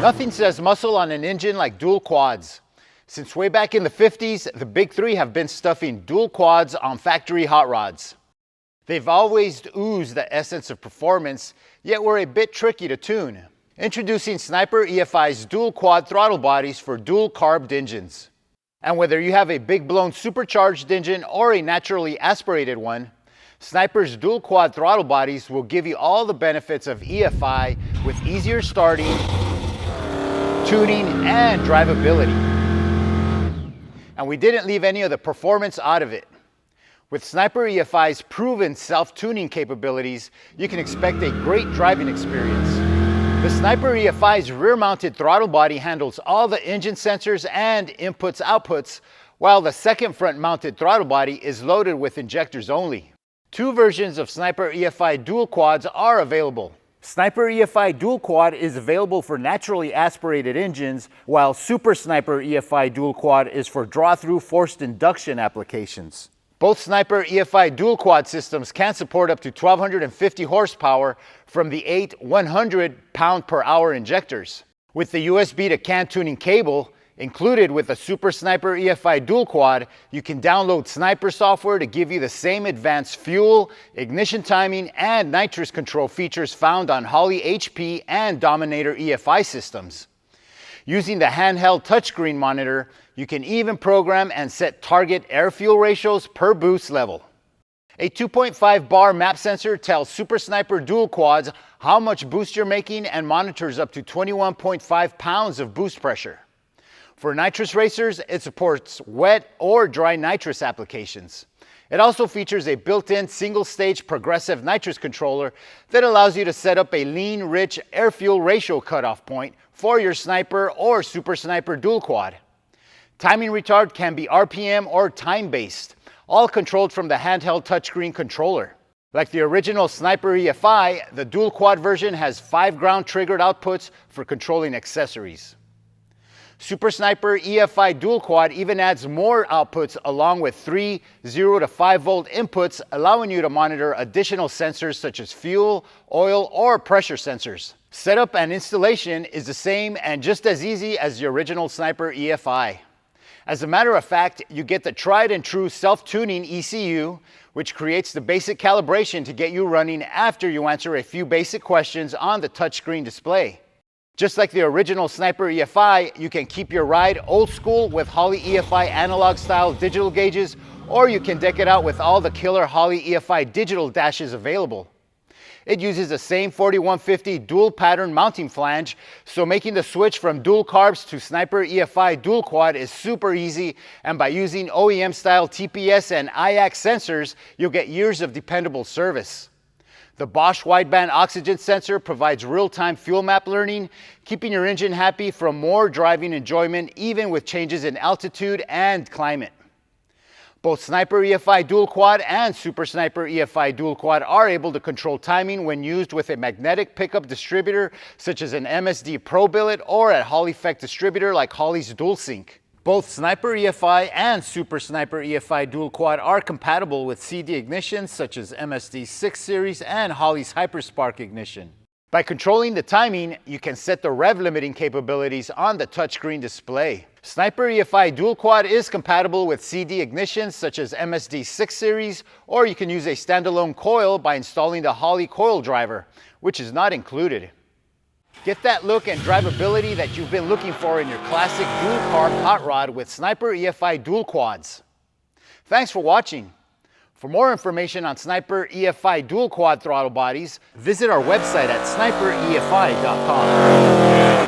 Nothing says muscle on an engine like dual quads. Since way back in the 50s, the big three have been stuffing dual quads on factory hot rods. They've always oozed the essence of performance, yet were a bit tricky to tune. Introducing Sniper EFI's dual quad throttle bodies for dual carb'ed engines. And whether you have a big blown supercharged engine or a naturally aspirated one, Sniper's dual quad throttle bodies will give you all the benefits of EFI with easier starting, tuning, and drivability. And we didn't leave any of the performance out of it. With Sniper EFI's proven self-tuning capabilities, you can expect a great driving experience. The Sniper EFI's rear-mounted throttle body handles all the engine sensors and inputs-outputs, while the second front-mounted throttle body is loaded with injectors only. Two versions of Sniper EFI dual quads are available. Sniper EFI dual quad is available for naturally aspirated engines, while Super Sniper EFI dual quad is for draw-through forced induction applications. Both Sniper EFI dual quad systems can support up to 1,250 horsepower from the 8 100 pound-per-hour injectors. With the USB to CAN tuning cable, included with the Super Sniper EFI dual quad, you can download Sniper software to give you the same advanced fuel, ignition timing, and nitrous control features found on Holley HP and Dominator EFI systems. Using the handheld touchscreen monitor, you can even program and set target air-fuel ratios per boost level. A 2.5 bar map sensor tells Super Sniper dual quads how much boost you're making and monitors up to 21.5 pounds of boost pressure. For nitrous racers, it supports wet or dry nitrous applications. It also features a built-in single-stage progressive nitrous controller that allows you to set up a lean-rich air-fuel ratio cutoff point for your Sniper or Super Sniper dual quad. Timing retard can be RPM or time-based, all controlled from the handheld touchscreen controller. Like the original Sniper EFI, the dual quad version has 5 ground-triggered outputs for controlling accessories. Super Sniper EFI dual quad even adds more outputs along with 3 0 to 5 volt inputs, allowing you to monitor additional sensors such as fuel, oil, or pressure sensors. Setup and installation is the same and just as easy as the original Sniper EFI. As a matter of fact, you get the tried and true self-tuning ECU, which creates the basic calibration to get you running after you answer a few basic questions on the touchscreen display. Just like the original Sniper EFI, you can keep your ride old school with Holley EFI analog style digital gauges, or you can deck it out with all the killer Holley EFI digital dashes available. It uses the same 4150 dual pattern mounting flange, so making the switch from dual carbs to Sniper EFI dual quad is super easy, and by using OEM style TPS and IAC sensors, you'll get years of dependable service. The Bosch wideband oxygen sensor provides real-time fuel map learning, keeping your engine happy for more driving enjoyment even with changes in altitude and climate. Both Sniper EFI dual quad and Super Sniper EFI dual quad are able to control timing when used with a magnetic pickup distributor such as an MSD Pro billet or a Holley Effect distributor like Holley's DualSync. Both Sniper EFI and Super Sniper EFI dual quad are compatible with CD ignitions such as MSD 6 series and Holley's Hyperspark ignition. By controlling the timing, you can set the rev limiting capabilities on the touchscreen display. Sniper EFI dual quad is compatible with CD ignitions such as MSD 6 series, or you can use a standalone coil by installing the Holley coil driver, which is not included. Get that look and drivability that you've been looking for in your classic dual carb hot rod with Sniper EFI dual quads. Thanks for watching. For more information on Sniper EFI dual quad throttle bodies, visit our website at sniperefi.com.